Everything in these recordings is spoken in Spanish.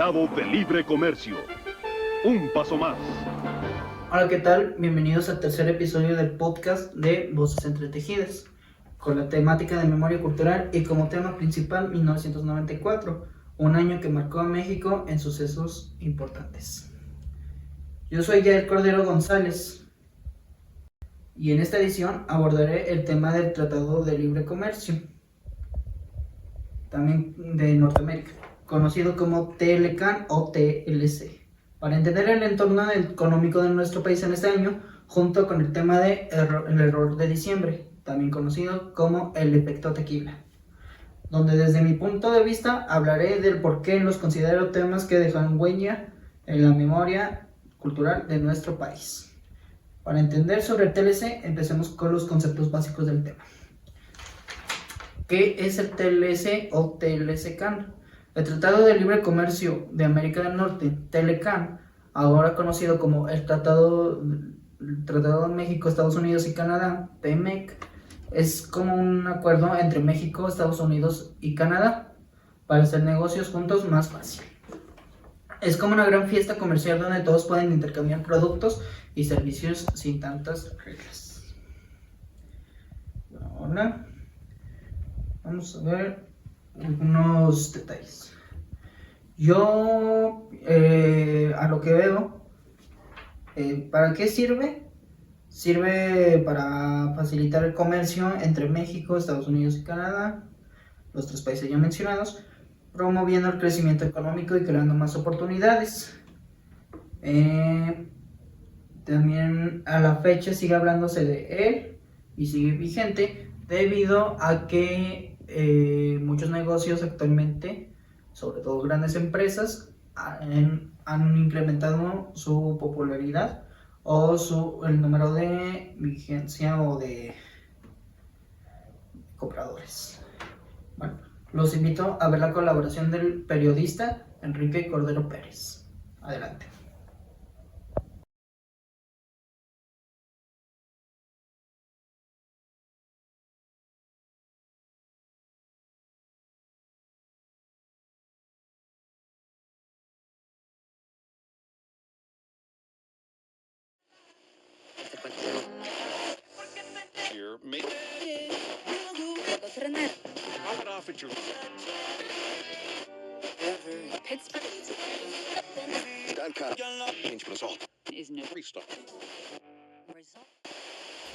Tratado de Libre Comercio. Un paso más. Hola, ¿qué tal? Bienvenidos al tercer episodio del podcast de Voces Entretejidas, con la temática de memoria cultural y como tema principal 1994, un año que marcó a México en sucesos importantes. Yo soy Yael Cordero González y en esta edición abordaré el tema del Tratado de Libre Comercio, también de Norteamérica, conocido como TLCAN o TLC, para entender el entorno económico de nuestro país en este año, junto con el tema de el error de diciembre, también conocido como el efecto tequila, donde desde mi punto de vista hablaré del por qué los considero temas que dejan huella en la memoria cultural de nuestro país. Para entender sobre el TLC, empecemos con los conceptos básicos del tema. ¿Qué es el TLC o TLCCAN? El Tratado de Libre Comercio de América del Norte, TLCAN, ahora conocido como el Tratado de México, Estados Unidos y Canadá, TMEC, es como un acuerdo entre México, Estados Unidos y Canadá para hacer negocios juntos más fácil. Es como una gran fiesta comercial donde todos pueden intercambiar productos y servicios sin tantas reglas. Ahora vamos a ver algunos detalles. Yo, a lo que veo, ¿para qué sirve? Sirve para facilitar el comercio entre México, Estados Unidos y Canadá, los tres países ya mencionados, promoviendo el crecimiento económico y creando más oportunidades. También a la fecha sigue hablándose de él y sigue vigente debido a que muchos negocios actualmente, sobre todo grandes empresas, han incrementado su popularidad o el número de vigencia o de compradores. Bueno, los invito a ver la colaboración del periodista Enrique Cordero Pérez. Adelante.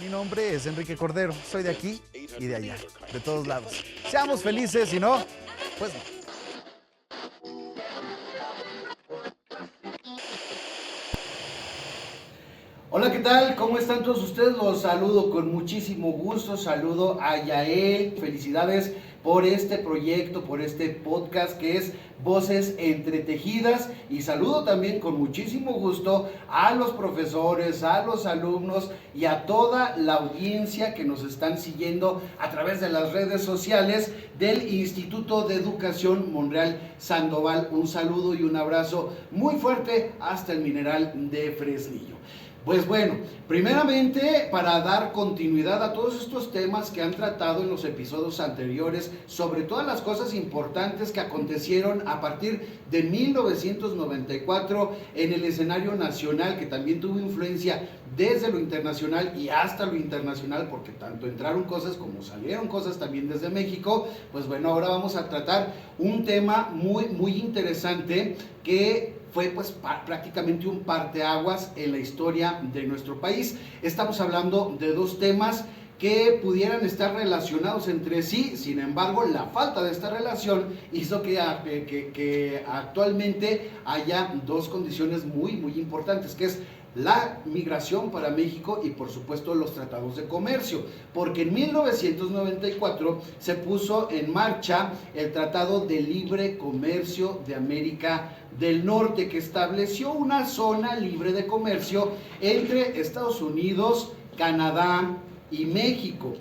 Mi nombre es Enrique Cordero, soy de aquí y de allá, de todos lados. Seamos felices, y no, pues no. Hola, ¿qué tal? ¿Cómo están todos ustedes? Los saludo con muchísimo gusto, saludo a Yael, felicidades por este proyecto, por este podcast que es Voces Entretejidas, y saludo también con muchísimo gusto a los profesores, a los alumnos y a toda la audiencia que nos están siguiendo a través de las redes sociales del Instituto de Educación Monreal Sandoval. Un saludo y un abrazo muy fuerte hasta el Mineral de Fresnillo. Pues bueno, primeramente para dar continuidad a todos estos temas que han tratado en los episodios anteriores, sobre todas las cosas importantes que acontecieron a partir de 1994 en el escenario nacional, que también tuvo influencia desde lo internacional y hasta lo internacional, porque tanto entraron cosas como salieron cosas también desde México. Pues bueno, ahora vamos a tratar un tema muy interesante que fue pues prácticamente un parteaguas en la historia de nuestro país. Estamos hablando de dos temas que pudieran estar relacionados entre sí, sin embargo la falta de esta relación hizo que actualmente haya dos condiciones muy importantes, que es la migración para México y por supuesto los tratados de comercio, porque en 1994 se puso en marcha el Tratado de Libre Comercio de América del Norte, que estableció una zona libre de comercio entre Estados Unidos, Canadá y México.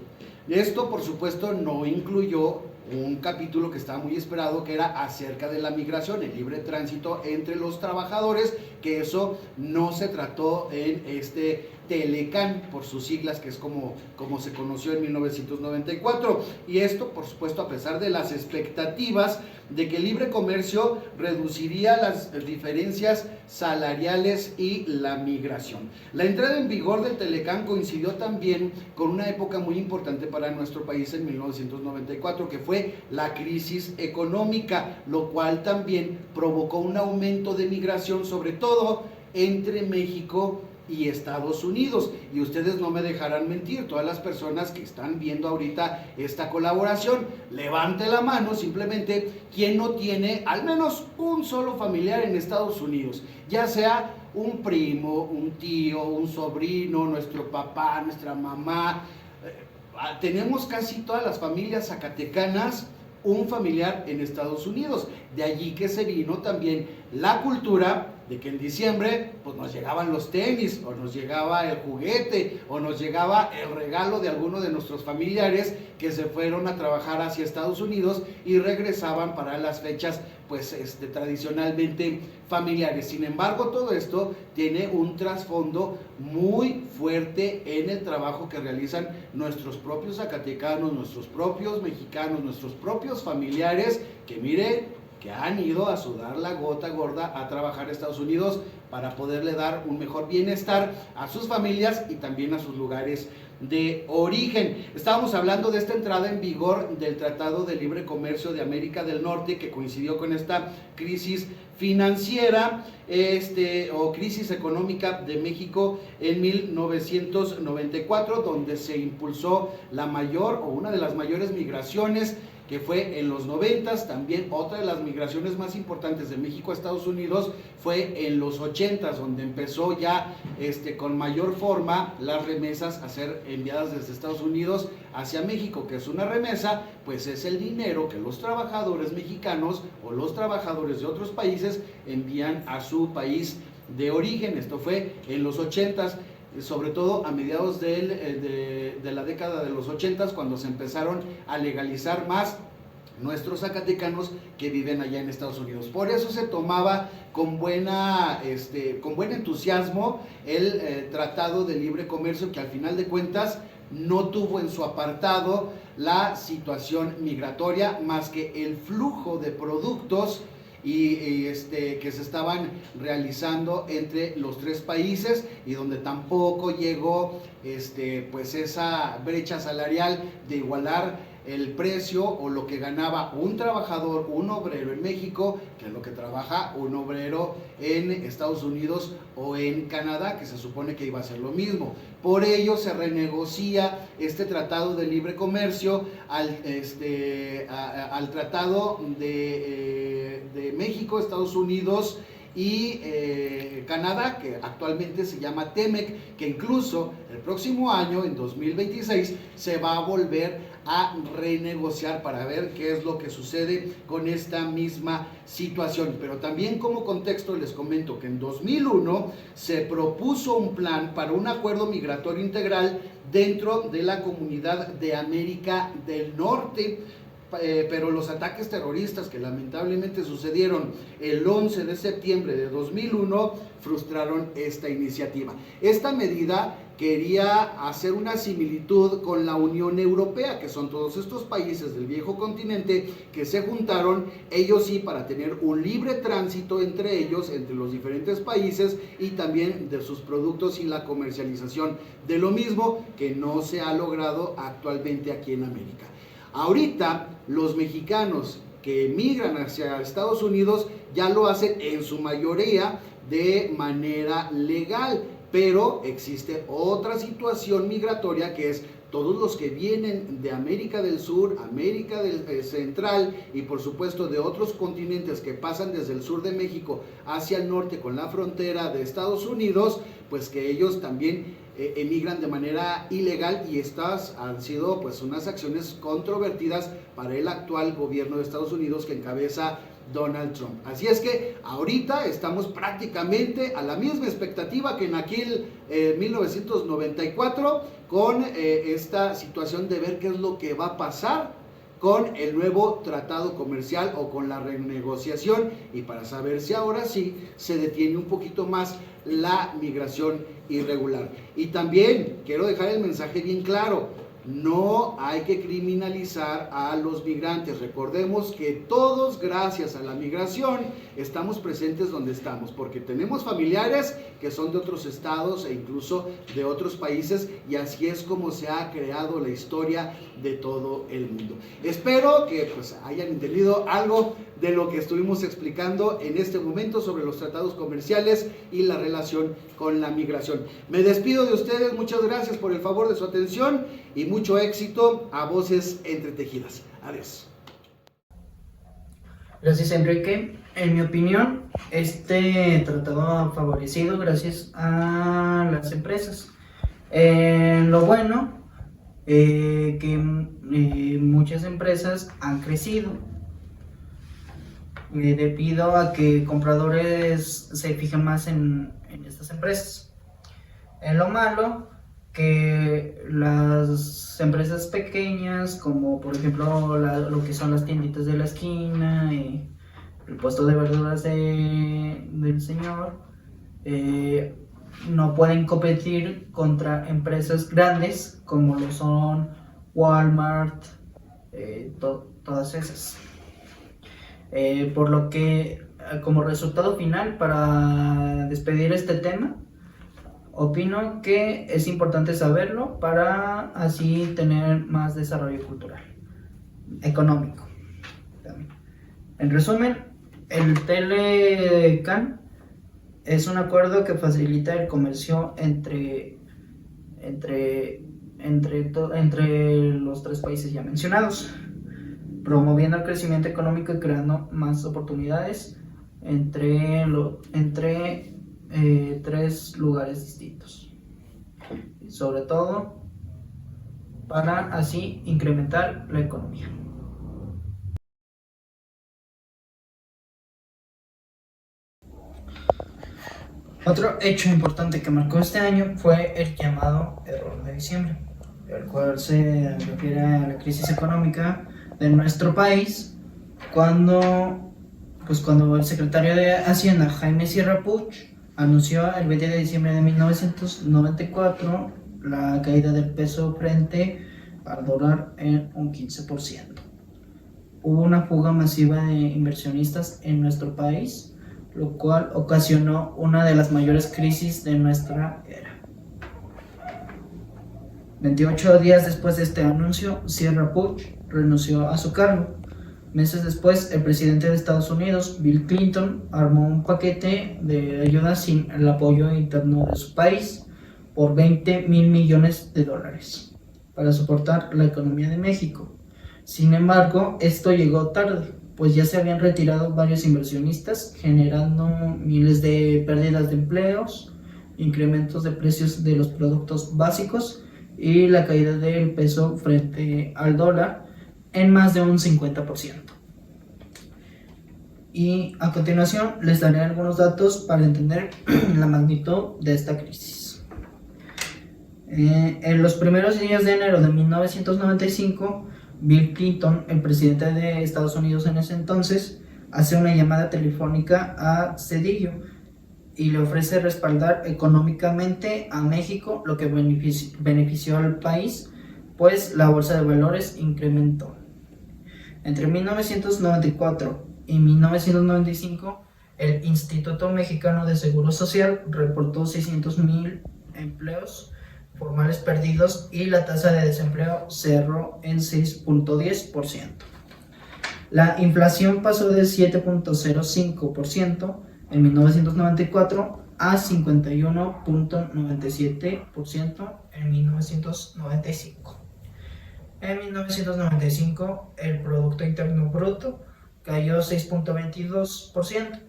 Esto por supuesto no incluyó un capítulo que estaba muy esperado, que era acerca de la migración, el libre tránsito entre los trabajadores, que eso no se trató en este Telecán, por sus siglas, que es como se conoció en 1994. Y esto, por supuesto, a pesar de las expectativas de que el libre comercio reduciría las diferencias salariales y la migración. La entrada en vigor del Telecán coincidió también con una época muy importante para nuestro país en 1994, que fue la crisis económica, lo cual también provocó un aumento de migración, sobre todo entre México y Estados Unidos. Y ustedes no me dejarán mentir, todas las personas que están viendo ahorita esta colaboración, levante la mano simplemente quien no tiene al menos un solo familiar en Estados Unidos, ya sea un primo, un tío, un sobrino, nuestro papá, nuestra mamá. Tenemos casi todas las familias zacatecanas un familiar en Estados Unidos. De allí que se vino también la cultura de que en diciembre pues nos llegaban los tenis, o nos llegaba el juguete, o nos llegaba el regalo de alguno de nuestros familiares que se fueron a trabajar hacia Estados Unidos y regresaban para las fechas pues tradicionalmente familiares. Sin embargo, todo esto tiene un trasfondo muy fuerte en el trabajo que realizan nuestros propios zacatecanos, nuestros propios mexicanos, nuestros propios familiares, que mire, que han ido a sudar la gota gorda a trabajar a Estados Unidos para poderle dar un mejor bienestar a sus familias y también a sus lugares de origen. Estábamos hablando de esta entrada en vigor del Tratado de Libre Comercio de América del Norte, que coincidió con esta crisis financiera o crisis económica de México en 1994, donde se impulsó la mayor o una de las mayores migraciones, que fue en los 90s. También otra de las migraciones más importantes de México a Estados Unidos fue en los 80s, donde empezó ya con mayor forma las remesas a ser enviadas desde Estados Unidos hacia México. Que es una remesa, pues es el dinero que los trabajadores mexicanos o los trabajadores de otros países envían a su país de origen. Esto fue en los 80s, sobre todo a mediados de la década de los 80s, cuando se empezaron a legalizar más nuestros zacatecanos que viven allá en Estados Unidos. Por eso se tomaba con buen entusiasmo el Tratado de Libre Comercio, que al final de cuentas no tuvo en su apartado la situación migratoria, más que el flujo de productos que se estaban realizando entre los tres países, y donde tampoco llegó pues esa brecha salarial de igualar el precio o lo que ganaba un trabajador, un obrero en México, que es lo que trabaja un obrero en Estados Unidos o en Canadá, que se supone que iba a ser lo mismo. Por ello se renegocia este Tratado de Libre Comercio al Tratado de México, Estados Unidos y Canadá, que actualmente se llama TEMEC, que incluso el próximo año, en 2026, se va a volver a renegociar para ver qué es lo que sucede con esta misma situación. Pero también, como contexto, les comento que en 2001 se propuso un plan para un acuerdo migratorio integral dentro de la Comunidad de América del Norte, pero los ataques terroristas que lamentablemente sucedieron el 11 de septiembre de 2001 frustraron esta iniciativa. Esta medida quería hacer una similitud con la Unión Europea, que son todos estos países del viejo continente que se juntaron, ellos sí, para tener un libre tránsito entre ellos, entre los diferentes países, y también de sus productos y la comercialización de lo mismo, que no se ha logrado actualmente aquí en América. Ahorita los mexicanos que emigran hacia Estados Unidos ya lo hacen en su mayoría de manera legal, pero existe otra situación migratoria, que es todos los que vienen de América del Sur, América Central y por supuesto de otros continentes que pasan desde el sur de México hacia el norte con la frontera de Estados Unidos, pues que ellos también emigran de manera ilegal, y estas han sido pues unas acciones controvertidas para el actual gobierno de Estados Unidos que encabeza Donald Trump. Así es que ahorita estamos prácticamente a la misma expectativa que en aquel 1994, con esta situación de ver qué es lo que va a pasar con el nuevo tratado comercial o con la renegociación, y para saber si ahora sí se detiene un poquito más la migración irregular. Y también quiero dejar el mensaje bien claro: no hay que criminalizar a los migrantes. Recordemos que todos, gracias a la migración, estamos presentes donde estamos, porque tenemos familiares que son de otros estados e incluso de otros países, y así es como se ha creado la historia de todo el mundo. Espero que pues hayan entendido algo de lo que estuvimos explicando en este momento sobre los tratados comerciales y la relación con la migración. Me despido de ustedes, muchas gracias por el favor de su atención y mucho éxito a Voces Entretejidas. Adiós. Gracias, Enrique. En mi opinión, este tratado ha favorecido gracias a las empresas. Lo bueno, que muchas empresas han crecido debido a que compradores se fijan más en estas empresas. En lo malo, que las empresas pequeñas, como por ejemplo lo que son las tienditas de la esquina, el puesto de verduras del señor, no pueden competir contra empresas grandes como lo son Walmart, todas esas. Por lo que, como resultado final, para despedir este tema, opino que es importante saberlo para así tener más desarrollo cultural, económico también. En resumen, el Telecan es un acuerdo que facilita el comercio entre los tres países ya mencionados, promoviendo el crecimiento económico y creando más oportunidades entre tres lugares distintos, sobre todo para así incrementar la economía. Otro hecho importante que marcó este año fue el llamado error de diciembre, el cual se refiere a la crisis económica de nuestro país cuando el secretario de Hacienda, Jaime Sierra Puig, anunció el 20 de diciembre de 1994 la caída del peso frente al dólar en un 15%. Hubo una fuga masiva de inversionistas en nuestro país, lo cual ocasionó una de las mayores crisis de nuestra era. 28 días después de este anuncio, Sierra Puig renunció a su cargo. Meses después, el presidente de Estados Unidos, Bill Clinton, armó un paquete de ayuda sin el apoyo interno de su país por $20 mil millones para soportar la economía de México. Sin embargo, esto llegó tarde, pues ya se habían retirado varios inversionistas, generando miles de pérdidas de empleos, incrementos de precios de los productos básicos y la caída del peso frente al dólar en más de un 50%. Y a continuación les daré algunos datos para entender la magnitud de esta crisis. En los primeros días de enero de 1995, Bill Clinton, el presidente de Estados Unidos en ese entonces, hace una llamada telefónica a Zedillo y le ofrece respaldar económicamente a México, lo que benefició al país, pues la bolsa de valores incrementó. Entre 1994 y 1995, el Instituto Mexicano de Seguro Social reportó 600,000 empleos formales perdidos y la tasa de desempleo cerró en 6.10%. La inflación pasó de 7.05% en 1994 a 51.97% en 1995. En 1995, el Producto Interno Bruto cayó 6.22%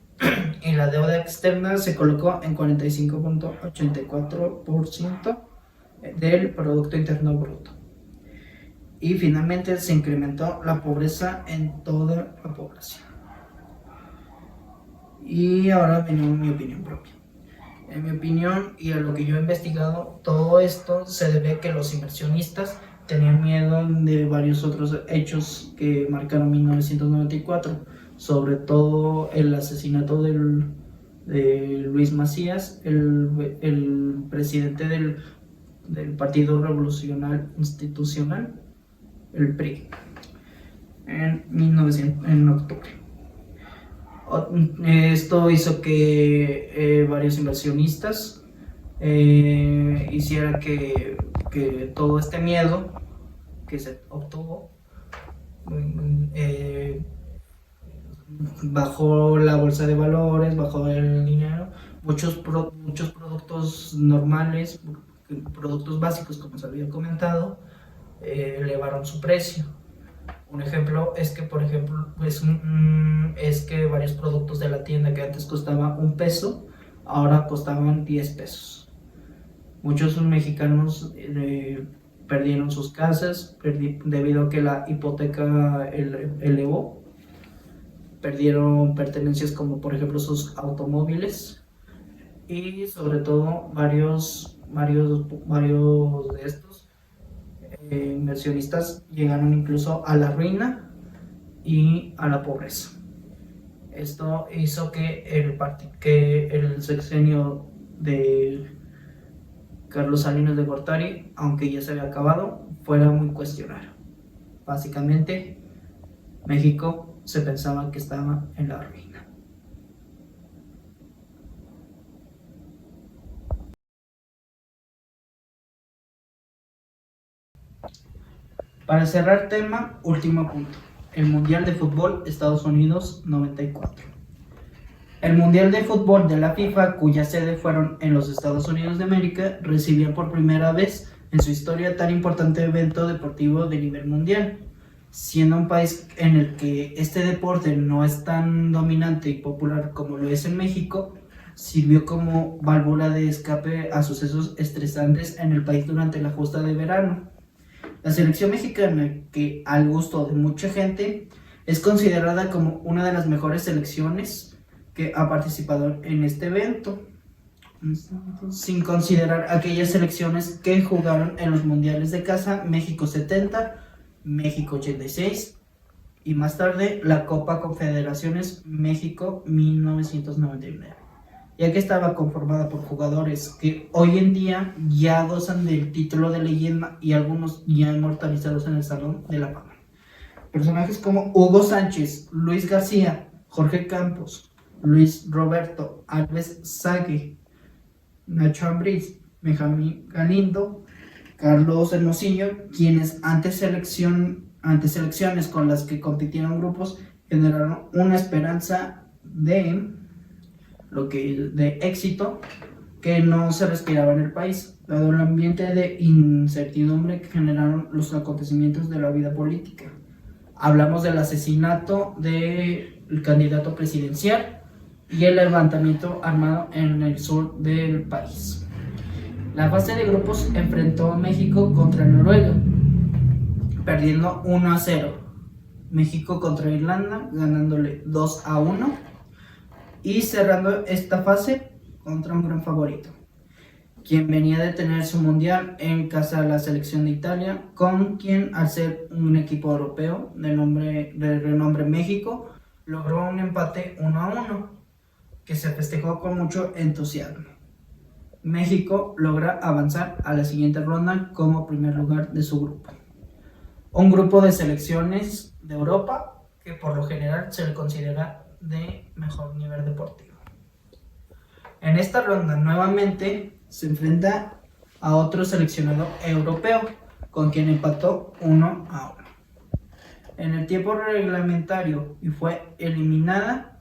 y la deuda externa se colocó en 45.84% del Producto Interno Bruto. Y finalmente se incrementó la pobreza en toda la población. Y ahora viene mi opinión propia. En mi opinión y a lo que yo he investigado, todo esto se debe a que los inversionistas tenían miedo de varios otros hechos que marcaron 1994, sobre todo el asesinato de Luis Macías, el presidente del Partido Revolucionario Institucional, el PRI, en octubre. Esto hizo que varios inversionistas hiciera que todo este miedo que se obtuvo bajó la bolsa de valores, bajó el dinero, muchos productos normales, productos básicos, como se había comentado, elevaron su precio. Un ejemplo es que, por ejemplo, es que varios productos de la tienda que antes costaban $1, ahora costaban $10. Muchos mexicanos perdieron sus casas debido a que la hipoteca elevó. Perdieron pertenencias como, por ejemplo, sus automóviles, y sobre todo varios de estos inversionistas llegaron incluso a la ruina y a la pobreza. Esto hizo que el sexenio de Carlos Salinas de Gortari, aunque ya se había acabado, fuera muy cuestionado. Básicamente, México se pensaba que estaba en la ruina. Para cerrar tema, último punto: el Mundial de Fútbol Estados Unidos 94. El Mundial de Fútbol de la FIFA, cuya sede fueron en los Estados Unidos de América, recibió por primera vez en su historia tan importante evento deportivo de nivel mundial. Siendo un país en el que este deporte no es tan dominante y popular como lo es en México, sirvió como válvula de escape a sucesos estresantes en el país durante la justa de verano. La selección mexicana, que al gusto de mucha gente es considerada como una de las mejores selecciones que ha participado en este evento, sin considerar aquellas selecciones que jugaron en los mundiales de casa, México 70, México 86 y más tarde la Copa Confederaciones México 1999, ya que estaba conformada por jugadores que hoy en día ya gozan del título de leyenda y algunos ya inmortalizados en el Salón de la Fama. Personajes como Hugo Sánchez, Luis García, Jorge Campos, Luis Roberto Alves Sague, Nacho Ambriz, Benjamín Galindo, Carlos Hermosillo, quienes ante selecciones con las que compitieron grupos generaron una esperanza de éxito que no se respiraba en el país, dado el ambiente de incertidumbre que generaron los acontecimientos de la vida política. Hablamos del asesinato del candidato presidencial y el levantamiento armado en el sur del país. La fase de grupos enfrentó a México contra Noruega, perdiendo 1-0. México contra Irlanda, ganándole 2-1. Y cerrando esta fase contra un gran favorito, quien venía de tener su mundial en casa de la selección de Italia, con quien, al ser un equipo europeo de renombre México, logró un empate 1-1, que se festejó con mucho entusiasmo. México logra avanzar a la siguiente ronda como primer lugar de su grupo. Un grupo de selecciones de Europa que por lo general se le considera de mejor nivel deportivo. En esta ronda nuevamente se enfrenta a otro seleccionado europeo, con quien empató 1-1 en el tiempo reglamentario y fue eliminada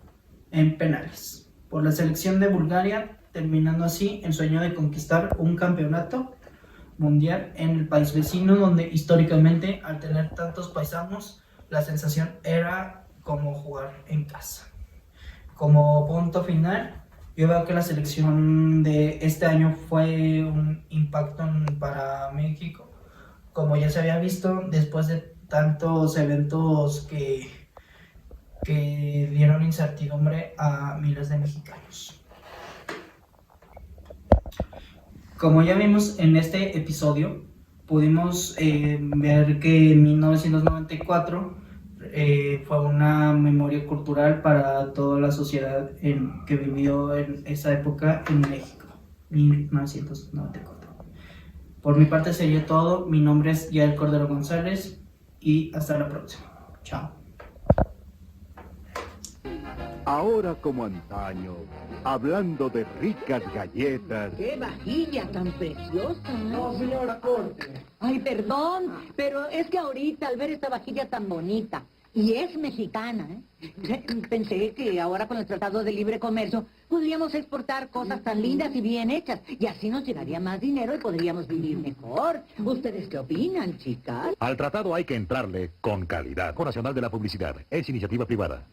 en penales por la selección de Bulgaria, terminando así el sueño de conquistar un campeonato mundial en el país vecino, donde históricamente, al tener tantos paisanos, la sensación era como jugar en casa. Como punto final, yo veo que la selección de este año fue un impacto para México, como ya se había visto después de tantos eventos que dieron incertidumbre a miles de mexicanos. Como ya vimos en este episodio, pudimos ver que en 1994 fue una memoria cultural para toda la sociedad que vivió en esa época en México, 1994. Por mi parte sería todo. Mi nombre es Yael Cordero González y hasta la próxima. Chao. Ahora como antaño, hablando de ricas galletas. ¡Qué vajilla tan preciosa! No, señora Corte. Ay, perdón, pero es que ahorita al ver esta vajilla tan bonita, y es mexicana, pensé que ahora con el Tratado de Libre Comercio podríamos exportar cosas tan lindas y bien hechas, y así nos llegaría más dinero y podríamos vivir mejor. ¿Ustedes qué opinan, chicas? Al tratado hay que entrarle con calidad. Foro Nacional de la Publicidad. Es iniciativa privada.